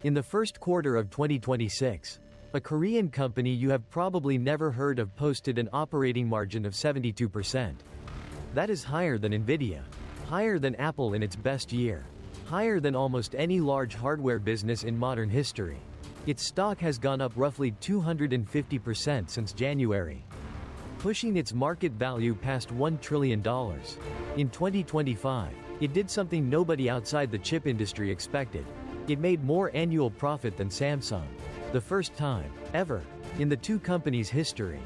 In the first quarter of 2026, a Korean company you have probably never heard of posted an operating margin of 72%. That is higher than Nvidia, higher than Apple in its best year, higher than almost any large hardware business in modern history. Its stock has gone up roughly 250% since January, pushing its market value past $1 trillion. In 2025, it did something nobody outside the chip industry expected. It made more annual profit than Samsung. The first time, ever, in the two companies' history.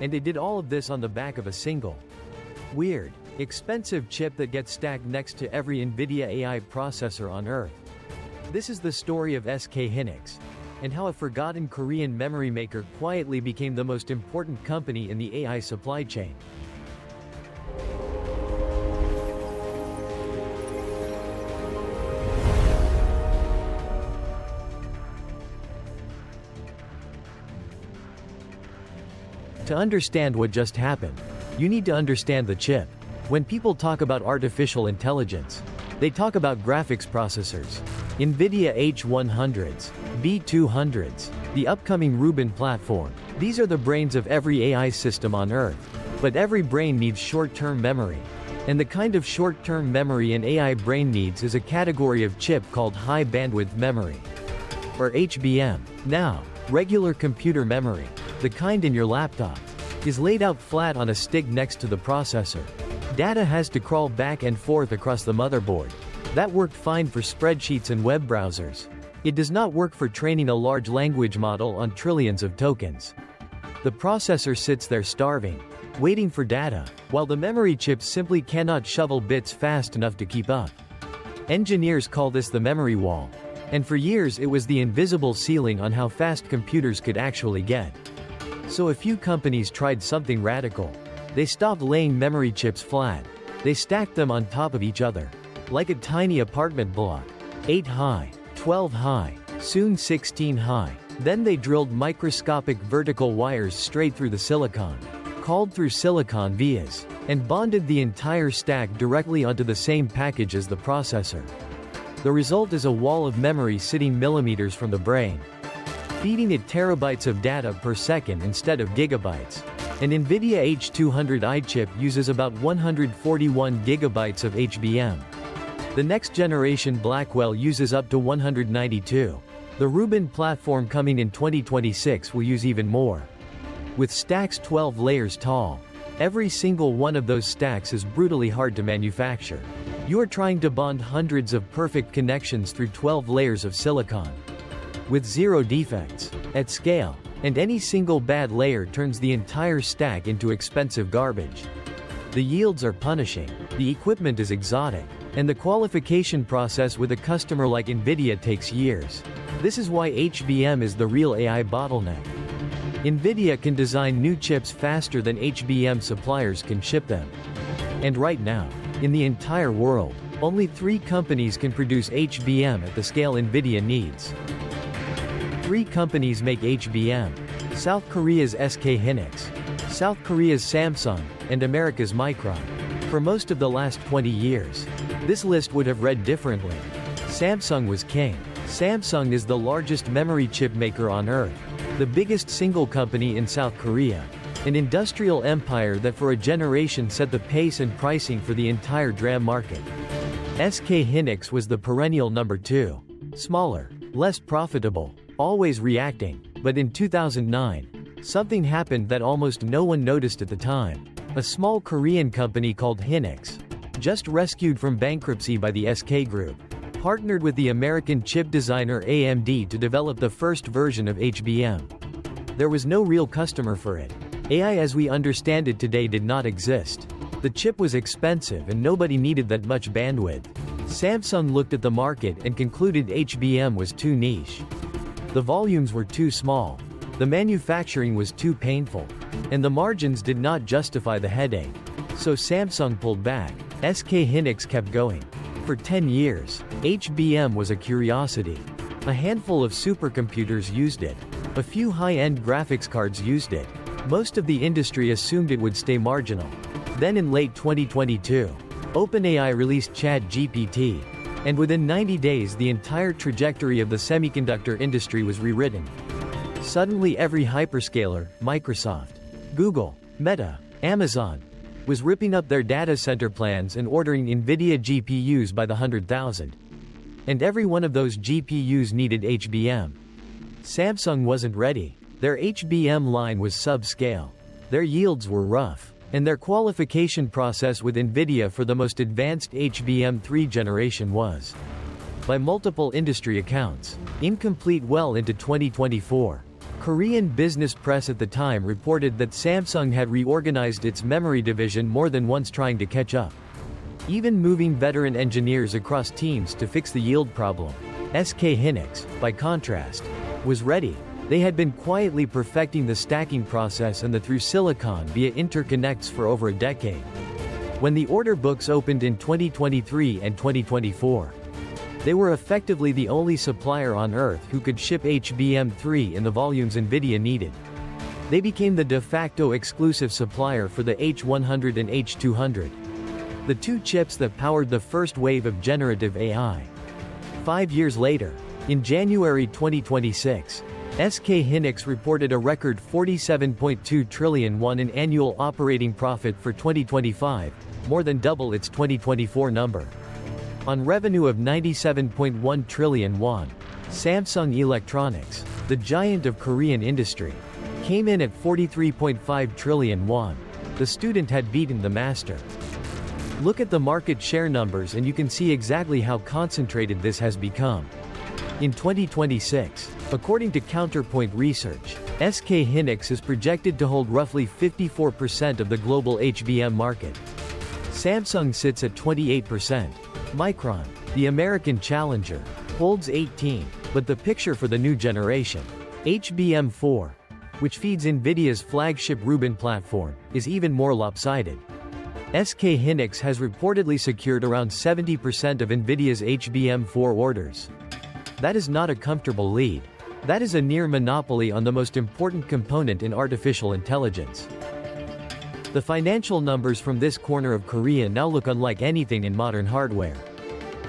And they did all of this on the back of a single, weird, expensive chip that gets stacked next to every Nvidia AI processor on Earth. This is the story of SK Hynix, and how a forgotten Korean memory maker quietly became the most important company in the AI supply chain. To understand what just happened, you need to understand the chip. When people talk about artificial intelligence, they talk about graphics processors, Nvidia H100s, B200s, the upcoming Rubin platform. These are the brains of every AI system on Earth. But every brain needs short-term memory. And the kind of short-term memory an AI brain needs is a category of chip called high bandwidth memory, or HBM. Now, regular computer memory, the kind in your laptop, is laid out flat on a stick next to the processor. Data has to crawl back and forth across the motherboard. That worked fine for spreadsheets and web browsers. It does not work for training a large language model on trillions of tokens. The processor sits there starving, waiting for data, while the memory chips simply cannot shovel bits fast enough to keep up. Engineers call this the memory wall. And for years it was the invisible ceiling on how fast computers could actually get. So a few companies tried something radical. They stopped laying memory chips flat. They stacked them on top of each other, like a tiny apartment block. 8 high, 12 high, soon 16 high. Then they drilled microscopic vertical wires straight through the silicon, called through silicon vias, and bonded the entire stack directly onto the same package as the processor. The result is a wall of memory sitting millimeters from the brain, feeding it terabytes of data per second instead of gigabytes. An Nvidia H200i chip uses about 141 gigabytes of HBM. The next generation Blackwell uses up to 192. The Rubin platform coming in 2026 will use even more. With stacks 12 layers tall, every single one of those stacks is brutally hard to manufacture. You are trying to bond hundreds of perfect connections through 12 layers of silicon, with zero defects, at scale, and any single bad layer turns the entire stack into expensive garbage. The yields are punishing, the equipment is exotic, and the qualification process with a customer like Nvidia takes years. This is why HBM is the real AI bottleneck. Nvidia can design new chips faster than HBM suppliers can ship them. And right now, in the entire world, only 3 companies can produce HBM at the scale Nvidia needs. 3 companies make HBM: South Korea's SK Hynix, South Korea's Samsung, and America's Micron. For most of the last 20 years, this list would have read differently. Samsung was king. Samsung is the largest memory chip maker on Earth, the biggest single company in South Korea, an industrial empire that for a generation set the pace and pricing for the entire DRAM market. SK Hynix was the perennial number 2. Smaller, less profitable, always reacting. But in 2009, something happened that almost no one noticed at the time. A small Korean company called Hynix, just rescued from bankruptcy by the SK Group, partnered with the American chip designer AMD to develop the first version of HBM. There was no real customer for it. AI as we understand it today did not exist. The chip was expensive and nobody needed that much bandwidth. Samsung looked at the market and concluded HBM was too niche. The volumes were too small, the manufacturing was too painful, and the margins did not justify the headache. So Samsung pulled back. SK Hynix kept going. For 10 years, HBM was a curiosity. A handful of supercomputers used it. A few high-end graphics cards used it. Most of the industry assumed it would stay marginal. Then in late 2022, OpenAI released ChatGPT, And within 90 days the entire trajectory of the semiconductor industry was rewritten. Suddenly every hyperscaler, Microsoft, Google, Meta, Amazon, was ripping up their data center plans and ordering Nvidia GPUs by the 100,000. And every one of those GPUs needed HBM. Samsung wasn't ready. Their HBM line was subscale. Their yields were rough. And their qualification process with Nvidia for the most advanced HBM3 generation was, by multiple industry accounts, incomplete well into 2024. Korean business press at the time reported that Samsung had reorganized its memory division more than once trying to catch up, even moving veteran engineers across teams to fix the yield problem. SK Hynix, by contrast, was ready. They had been quietly perfecting the stacking process and the through-silicon via interconnects for over a decade. When the order books opened in 2023 and 2024, they were effectively the only supplier on Earth who could ship HBM3 in the volumes Nvidia needed. They became the de facto exclusive supplier for the H100 and H200, the two chips that powered the first wave of generative AI. 5 years later, in January 2026, SK Hynix reported a record 47.2 trillion won in annual operating profit for 2025, more than double its 2024 number. On revenue of 97.1 trillion won, Samsung Electronics, the giant of Korean industry, came in at 43.5 trillion won. The student had beaten the master. Look at the market share numbers and you can see exactly how concentrated this has become. In 2026, according to Counterpoint Research, SK Hynix is projected to hold roughly 54% of the global HBM market. Samsung sits at 28%. Micron, the American challenger, holds 18%, but the picture for the new generation, HBM4, which feeds Nvidia's flagship Rubin platform, is even more lopsided. SK Hynix has reportedly secured around 70% of Nvidia's HBM4 orders. That is not a comfortable lead. That is a near monopoly on the most important component in artificial intelligence. The financial numbers from this corner of Korea now look unlike anything in modern hardware.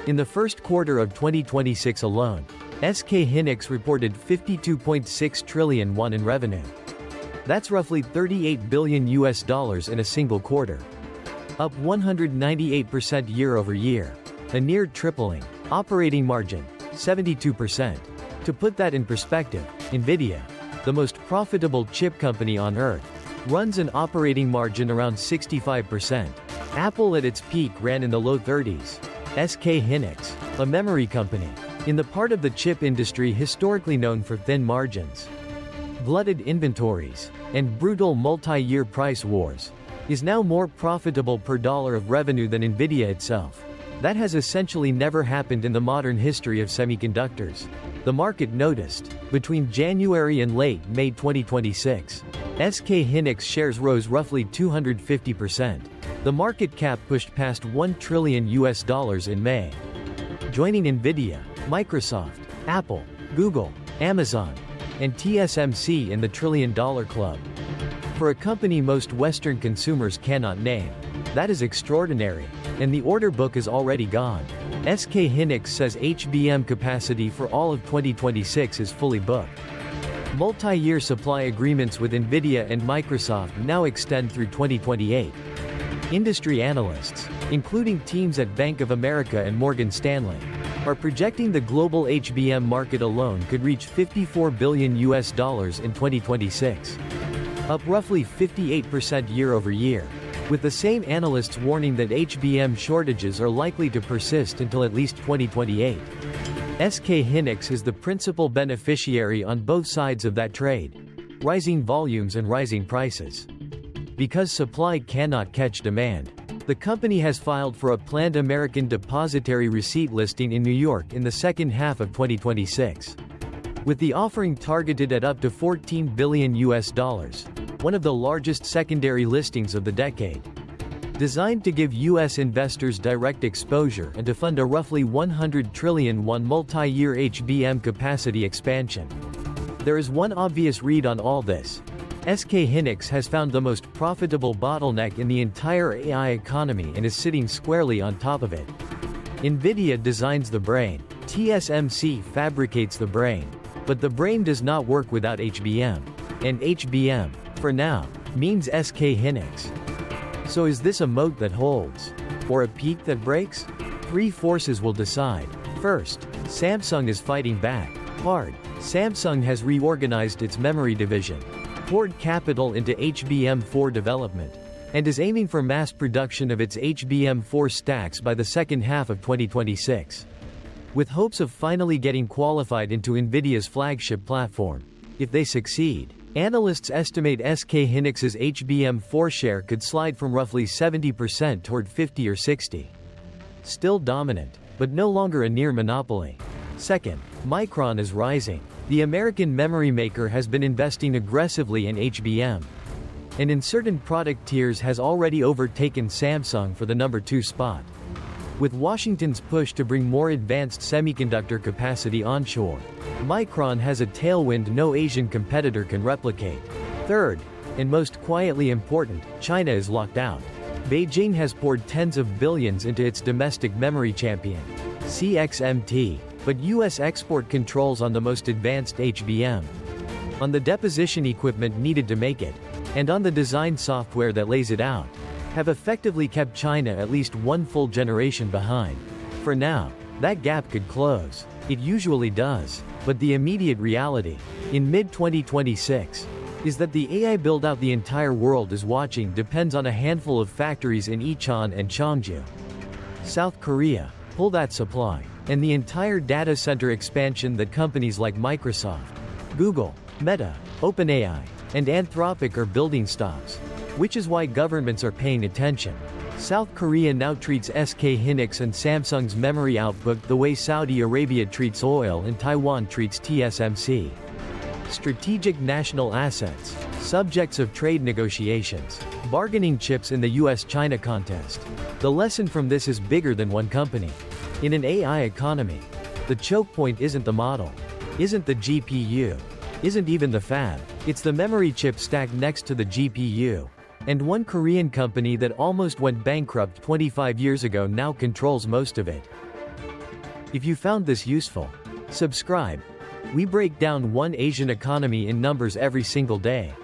In the first quarter of 2026 alone, SK Hynix reported 52.6 trillion won in revenue. That's roughly $38 billion in a single quarter. Up 198% year over year. A near tripling. Operating margin, 72%. To put that in perspective, Nvidia, the most profitable chip company on Earth, runs an operating margin around 65%. Apple at its peak ran in the low 30s. SK Hynix, a memory company, in the part of the chip industry historically known for thin margins, bloated inventories, and brutal multi-year price wars, is now more profitable per dollar of revenue than Nvidia itself. That has essentially never happened in the modern history of semiconductors. The market noticed. Between January and late May 2026, SK Hynix shares rose roughly 250%. The market cap pushed past $1 trillion in May, joining Nvidia, Microsoft, Apple, Google, Amazon, and TSMC in the trillion-dollar club. For a company most Western consumers cannot name, that is extraordinary. And the order book is already gone. SK Hynix says HBM capacity for all of 2026 is fully booked. Multi-year supply agreements with Nvidia and Microsoft now extend through 2028. Industry analysts, including teams at Bank of America and Morgan Stanley, are projecting the global HBM market alone could reach $54 billion in 2026. Up roughly 58% year over year. With the same analysts warning that HBM shortages are likely to persist until at least 2028. SK Hynix is the principal beneficiary on both sides of that trade. Rising volumes and rising prices. Because supply cannot catch demand, the company has filed for a planned American depository receipt listing in New York in the second half of 2026. With the offering targeted at up to $14 billion, one of the largest secondary listings of the decade. Designed to give U.S. investors direct exposure and to fund a roughly $100 trillion multi-year HBM capacity expansion. There is one obvious read on all this. SK Hynix has found the most profitable bottleneck in the entire AI economy and is sitting squarely on top of it. Nvidia designs the brain, TSMC fabricates the brain. But the brain does not work without HBM. And HBM, for now, means SK Hynix. So is this a moat that holds? Or a peak that breaks? Three forces will decide. First, Samsung is fighting back hard. Samsung has reorganized its memory division, poured capital into HBM4 development, and is aiming for mass production of its HBM4 stacks by the second half of 2026. With hopes of finally getting qualified into Nvidia's flagship platform. If they succeed, analysts estimate SK Hynix's HBM4 share could slide from roughly 70% toward 50 or 60. Still dominant, but no longer a near monopoly. Second, Micron is rising. The American memory maker has been investing aggressively in HBM, and in certain product tiers has already overtaken Samsung for the number 2 spot. With Washington's push to bring more advanced semiconductor capacity onshore, Micron has a tailwind no Asian competitor can replicate. Third, and most quietly important, China is locked out. Beijing has poured tens of billions into its domestic memory champion, CXMT, but US export controls on the most advanced HBM, on the deposition equipment needed to make it, and on the design software that lays it out, have effectively kept China at least one full generation behind. For now, that gap could close. It usually does. But the immediate reality, in mid-2026, is that the AI build-out the entire world is watching depends on a handful of factories in Icheon and Cheongju. South Korea, pull that supply, and the entire data center expansion that companies like Microsoft, Google, Meta, OpenAI, and Anthropic are building stops. Which is why governments are paying attention. South Korea now treats SK Hynix and Samsung's memory output the way Saudi Arabia treats oil and Taiwan treats TSMC. Strategic national assets, subjects of trade negotiations, bargaining chips in the US-China contest. The lesson from this is bigger than one company. In an AI economy, the choke point isn't the model, isn't the GPU, isn't even the fab, it's the memory chip stacked next to the GPU. And one Korean company that almost went bankrupt 25 years ago now controls most of it. If you found this useful, subscribe. We break down one Asian economy in numbers every single day.